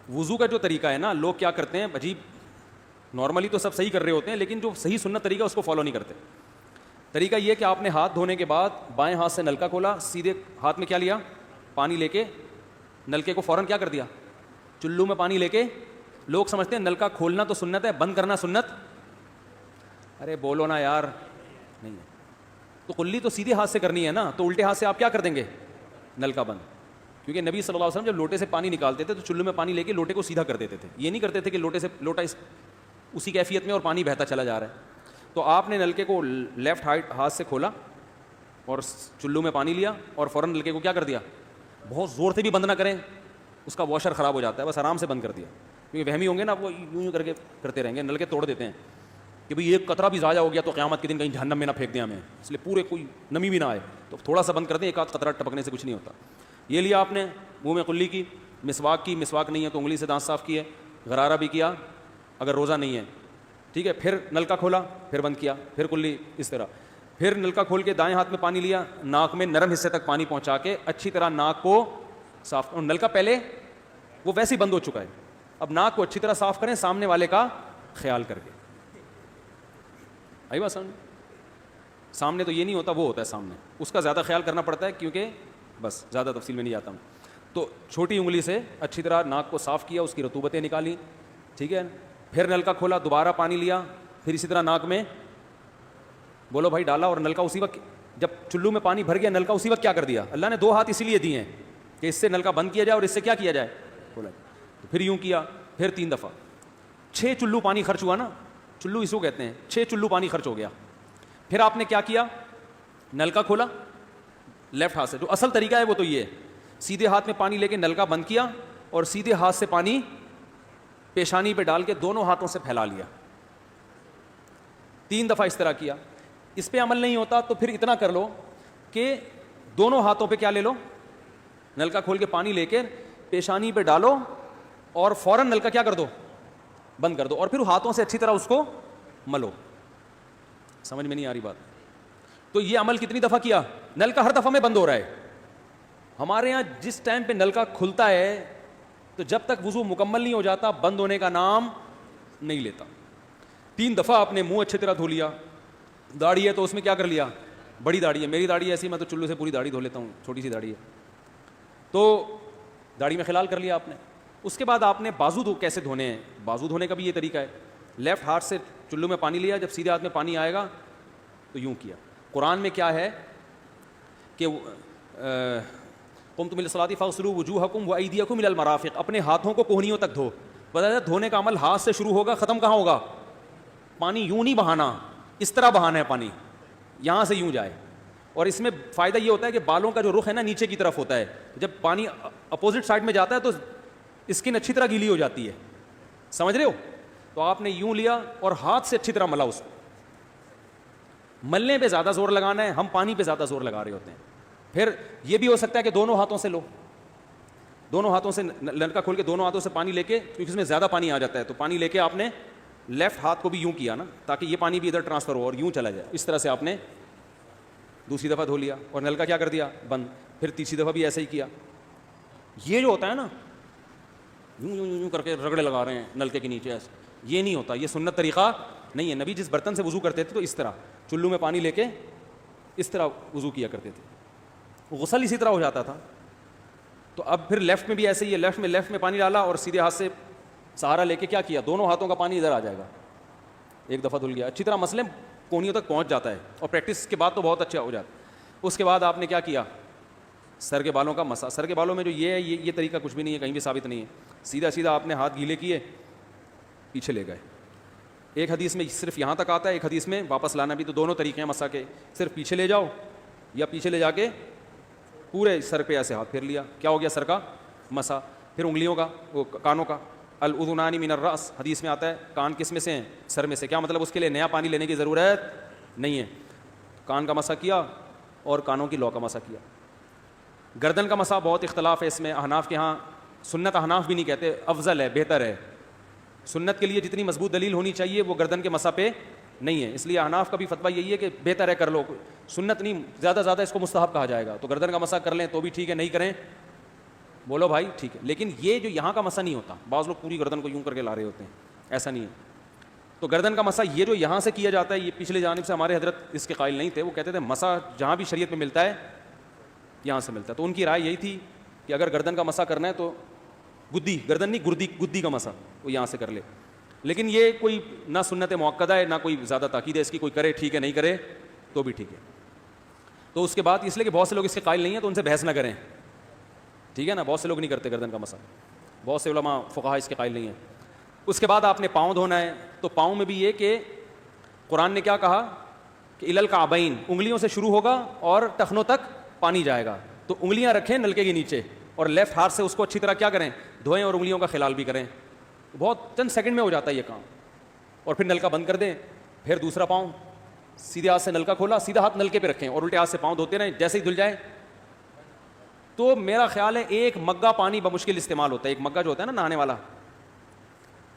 وضو کا جو طریقہ ہے نا، لوگ کیا کرتے ہیں عجیب، نارملی تو سب صحیح کر رہے ہوتے ہیں لیکن جو صحیح سنت طریقہ اس کو فالو نہیں کرتے. طریقہ یہ کہ آپ نے ہاتھ دھونے کے بعد بائیں ہاتھ سے نلکا کھولا, سیدھے ہاتھ میں کیا لیا, پانی لے کے نلکے کو فوراً کیا کر دیا, چلو میں پانی لے کے. لوگ سمجھتے ہیں نلکا کھولنا تو سنت ہے, بند کرنا سنت. ارے بولو نا یار, نہیں ہے. تو کلی تو سیدھے ہاتھ سے کرنی ہے نا, تو الٹے ہاتھ سے آپ کیا کر دیں گے, نلکا بند. کیونکہ نبی صلی اللہ علیہ وسلم جب لوٹے سے پانی نکالتے تھے تو چلو میں پانی لے کے لوٹے کو سیدھا کر دیتے تھے. یہ نہیں کرتے تھے کہ لوٹے سے لوٹا اسی کیفیت میں اور پانی بہتا چلا جا رہا ہے. تو آپ نے نلکے کو لیفٹ ہاتھ سے کھولا اور چلو میں پانی لیا اور فوراً نلکے کو کیا کر دیا, بہت زور سے بھی بند نہ کریں, اس کا واشر خراب ہو جاتا ہے, بس آرام سے بند کر دیا. کیونکہ وہمی ہوں گے نا, وہ یوں کر کے کرتے رہیں گے, نلکے توڑ دیتے ہیں کہ بھئی ایک قطرہ بھی ضائع ہو گیا تو قیامت کے دن کہیں جہنم میں نہ پھینک دیں ہمیں, اس لیے پورے کوئی نمی بھی نہ آئے, تو تھوڑا سا بند کر دیں, ایک آدھ قطرہ ٹپکنے سے کچھ نہیں ہوتا. یہ لیا آپ نے, منہ میں کلی کی, مسواک کی, مسواک نہیں ہے تو انگلی سے دانت صاف کیے, غرارہ بھی کیا اگر روزہ نہیں ہے, ٹھیک ہے. پھر نلکا کھولا, پھر بند کیا, پھر کلی, اس طرح. پھر نلکا کھول کے دائیں ہاتھ میں پانی لیا, ناک میں نرم حصے تک پانی پہنچا کے اچھی طرح ناک کو صاف. اور نلکا پہلے وہ ویسے ہی بند ہو چکا ہے, اب ناک کو اچھی طرح صاف کریں سامنے والے کا خیال کر کے. آئی بات سمجھ, سامنے تو یہ نہیں ہوتا, وہ ہوتا ہے سامنے, اس کا زیادہ خیال کرنا پڑتا ہے کیونکہ بس زیادہ تفصیل میں نہیں جاتا ہوں. تو چھوٹی انگلی سے اچھی طرح ناک کو صاف کیا, اس کی رطوبتیں نکالی, ٹھیک ہے. پھر نلکا کھولا, دوبارہ پانی لیا, پھر اسی طرح ناک میں بولو بھائی ڈالا, اور نلکا اسی وقت, جب چلو میں پانی بھر گیا نلکا اسی وقت کیا کر دیا. اللہ نے 2 ہاتھ اسی لیے دیے ہیں کہ اس سے نلکا بند کیا جائے اور اس سے کیا کیا جائے, کھولا. تو پھر یوں کیا, پھر 3 دفعہ, 6 چلو پانی خرچ ہوا نا, چلو اس کو کہتے ہیں, 6 چلو پانی خرچ ہو گیا. پھر آپ نے کیا کیا, نلکا کھولا لیفٹ ہاتھ سے, جو اصل طریقہ ہے وہ تو یہ ہے, سیدھے ہاتھ میں پانی لے کے نلکا بند کیا اور سیدھے ہاتھ سے پانی پیشانی پہ ڈال کے دونوں ہاتھوں سے پھیلا لیا. 3 دفعہ اس طرح کیا. اس پہ عمل نہیں ہوتا تو پھر اتنا کر لو کہ دونوں ہاتھوں پہ کیا لے لو, نلکا کھول کے پانی لے کے پیشانی پہ ڈالو اور فوراً نلکا کیا کر دو, بند کر دو, اور پھر ہاتھوں سے اچھی طرح اس کو ملو. سمجھ میں نہیں آ رہی بات؟ تو یہ عمل کتنی دفعہ کیا, نلکا ہر دفعہ میں بند ہو رہا ہے. ہمارے یہاں جس ٹائم پہ نلکا کھلتا ہے تو جب تک وضو مکمل نہیں ہو جاتا بند ہونے کا نام نہیں لیتا. 3 دفعہ آپ نے منہ اچھی طرح دھو لیا. داڑھی ہے تو اس میں کیا کر لیا, بڑی داڑھی ہے, میری داڑھی ایسی, میں تو چلو سے پوری داڑھی دھو لیتا ہوں, چھوٹی سی داڑھی ہے, تو داڑھی میں خلال کر لیا آپ نے. اس کے بعد آپ نے بازو کیسے دھونے ہیں, بازو دھونے کا بھی یہ طریقہ ہے. لیفٹ ہاتھ سے چلو میں پانی لیا, جب سیدھے ہاتھ میں پانی آئے گا تو یوں کیا. قرآن میں کیا ہے کہ قمتم للصلاۃ فاغسلوا وجوہکم وایدیکم الی المرافق, اپنے ہاتھوں کو کوہنیوں تک دھو. بتایا دھونے کا عمل ہاتھ سے شروع ہوگا, ختم کہاں ہوگا, پانی یوں نہیں بہانا, اس طرح بہانا ہے پانی, یہاں سے یوں جائے. اور اس میں فائدہ یہ ہوتا ہے کہ بالوں کا جو رخ ہے نا نیچے کی طرف ہوتا ہے, جب پانی اپوزٹ سائڈ میں جاتا ہے تو اسکن اچھی طرح گیلی ہو جاتی ہے, سمجھ رہے ہو. تو آپ نے یوں لیا اور ہاتھ سے اچھی طرح ملا اس کو. ملنے پہ زیادہ زور لگانا ہے, ہم پانی پہ زیادہ زور لگا رہے ہوتے ہیں. پھر یہ بھی ہو سکتا ہے کہ دونوں ہاتھوں سے لو, دونوں ہاتھوں سے نلکا کھول کے دونوں ہاتھوں سے پانی لے کے, کیونکہ اس میں زیادہ پانی آ جاتا ہے, تو پانی لے کے آپ نے لیفٹ ہاتھ کو بھی یوں کیا نا, تاکہ یہ پانی بھی ادھر ٹرانسفر ہو اور یوں چلا جائے. اس طرح سے آپ نے دوسری دفعہ دھو لیا اور نلکا کیا کر دیا, بند. پھر تیسری دفعہ بھی ایسا ہی کیا. یہ جو ہوتا ہے نا یوں یوں یوں کر کے رگڑے لگا رہے ہیں نلکے کے نیچے, ایسے یہ نہیں ہوتا, یہ سنت طریقہ نہیں ہے. نبی جس برتن سے وضو کرتے تھے تو اس طرح چلو میں پانی لے کے اس طرح وضو کیا کرتے تھے, غسل اسی طرح ہو جاتا تھا. تو اب پھر لیفٹ میں بھی ایسے ہی ہے, لیفٹ میں پانی ڈالا اور سیدھے ہاتھ سے سہارا لے کے کیا کیا, دونوں ہاتھوں کا پانی ادھر آ جائے گا. 1 دفعہ دھل گیا, اچھی طرح مسئلے کونیوں تک پہنچ جاتا ہے, اور پریکٹس کے بعد تو بہت اچھا ہو جاتا ہے. اس کے بعد آپ نے کیا کیا, سر کے بالوں کا مسا. سر کے بالوں میں جو یہ ہے یہ طریقہ کچھ بھی نہیں ہے, کہیں بھی ثابت نہیں ہے. سیدھا سیدھا آپ نے ہاتھ گیلے کیے, پیچھے لے گئے. ایک حدیث میں صرف یہاں تک آتا ہے, ایک حدیث میں واپس لانا بھی. تو دونوں طریقے ہیں مسا کے, صرف پیچھے لے جاؤ یا پیچھے لے جا کے پورے سر پہ ایسے ہاتھ پھیر لیا, کیا ہو گیا سر کا مسا. پھر انگلیوں کا, وہ کانوں کا, الاذنان من الراس, حدیث میں آتا ہے کان کس میں سے ہیں, سر میں سے. کیا مطلب, اس کے لیے نیا پانی لینے کی ضرورت نہیں ہے. کان کا مسا کیا اور کانوں کی لو کا مسا کیا. گردن کا مسا بہت اختلاف ہے اس میں, احناف کے ہاں سنت, احناف بھی نہیں کہتے, افضل ہے, بہتر ہے. سنت کے لیے جتنی مضبوط دلیل ہونی چاہیے وہ گردن کے مسا پہ نہیں ہے, اس لیے احناف کا بھی فتویٰ یہی ہے کہ بہتر ہے کر لو, سنت نہیں, زیادہ اس کو مستحب کہا جائے گا. تو گردن کا مسا کر لیں تو بھی ٹھیک ہے, نہیں کریں بولو بھائی ٹھیک ہے. لیکن یہ جو یہاں کا مسا نہیں ہوتا, بعض لوگ پوری گردن کو یوں کر کے لا رہے ہوتے ہیں, ایسا نہیں ہے. تو گردن کا مسا یہ جو یہاں سے کیا جاتا ہے, یہ پچھلے جانب سے ہمارے حضرت اس کے قائل نہیں تھے, وہ کہتے تھے مسا جہاں بھی شریعت میں ملتا ہے یہاں سے ملتا ہے. تو ان کی رائے یہی تھی کہ اگر گردن کا مسا کرنا ہے تو گدی, گردن نہیں گدی کا مسا وہ یہاں سے کر لے. لیکن یہ کوئی نہ سنت موقدہ ہے نہ کوئی زیادہ تاکید ہے اس کی, کوئی کرے ٹھیک ہے, نہیں کرے تو بھی ٹھیک ہے. تو اس کے بعد اس لیے کہ بہت سے لوگ اس کے قائل نہیں ہیں تو ان سے بحث نہ کریں, ٹھیک ہے نا. بہت سے لوگ نہیں کرتے گردن کا مسا, بہت سے علماء فقہا اس کے قائل نہیں ہیں. اس کے بعد آپ نے پاؤں دھونا ہے, تو پاؤں میں بھی یہ کہ قرآن نے کیا کہا کہ الل کعبین, انگلیوں سے شروع ہوگا اور ٹخنوں تک پانی جائے گا. تو انگلیاں رکھیں نلکے کے نیچے اور لیفٹ ہاتھ سے اس کو اچھی طرح کیا کریں, دھوئیں اور انگلیوں کا خلال بھی کریں. بہت چند سیکنڈ میں ہو جاتا ہے یہ کام. اور پھر نلکا بند کر دیں, پھر دوسرا پاؤں سیدھے ہاتھ سے نلکا کھولا, سیدھا ہاتھ نلکے پہ رکھیں اور الٹے ہاتھ سے پاؤں دھوتے رہیں, جیسے ہی دھل جائے. تو میرا خیال ہے ایک مگا پانی بمشکل استعمال ہوتا ہے, ایک مگا جو ہوتا ہے نا نہانے والا.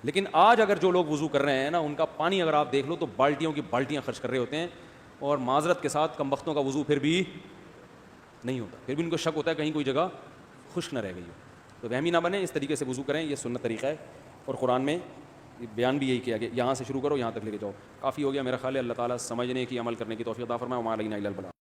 لیکن آج اگر جو لوگ وضو کر رہے ہیں نا, ان کا پانی اگر آپ دیکھ لو تو بالٹیوں کی بالٹیاں خرچ کر رہے ہوتے ہیں, اور معذرت کے ساتھ کم بختوں کا وضو پھر بھی نہیں ہوتا, پھر بھی ان کو شک ہوتا ہے کہیں کوئی جگہ خشک نہ رہ گئی ہو. تو وہمی نہ بنے, اس طریقے سے وضو کریں, یہ سنت طریقہ ہے. اور قرآن میں بیان بھی یہی کیا کہ یہاں سے شروع کرو یہاں تک لے کے جاؤ. کافی ہو گیا میرا خیال ہے. اللہ تعالیٰ سمجھنے کی عمل کرنے کی توفیق عطا فرمائے. وما علینا الا البلاغ.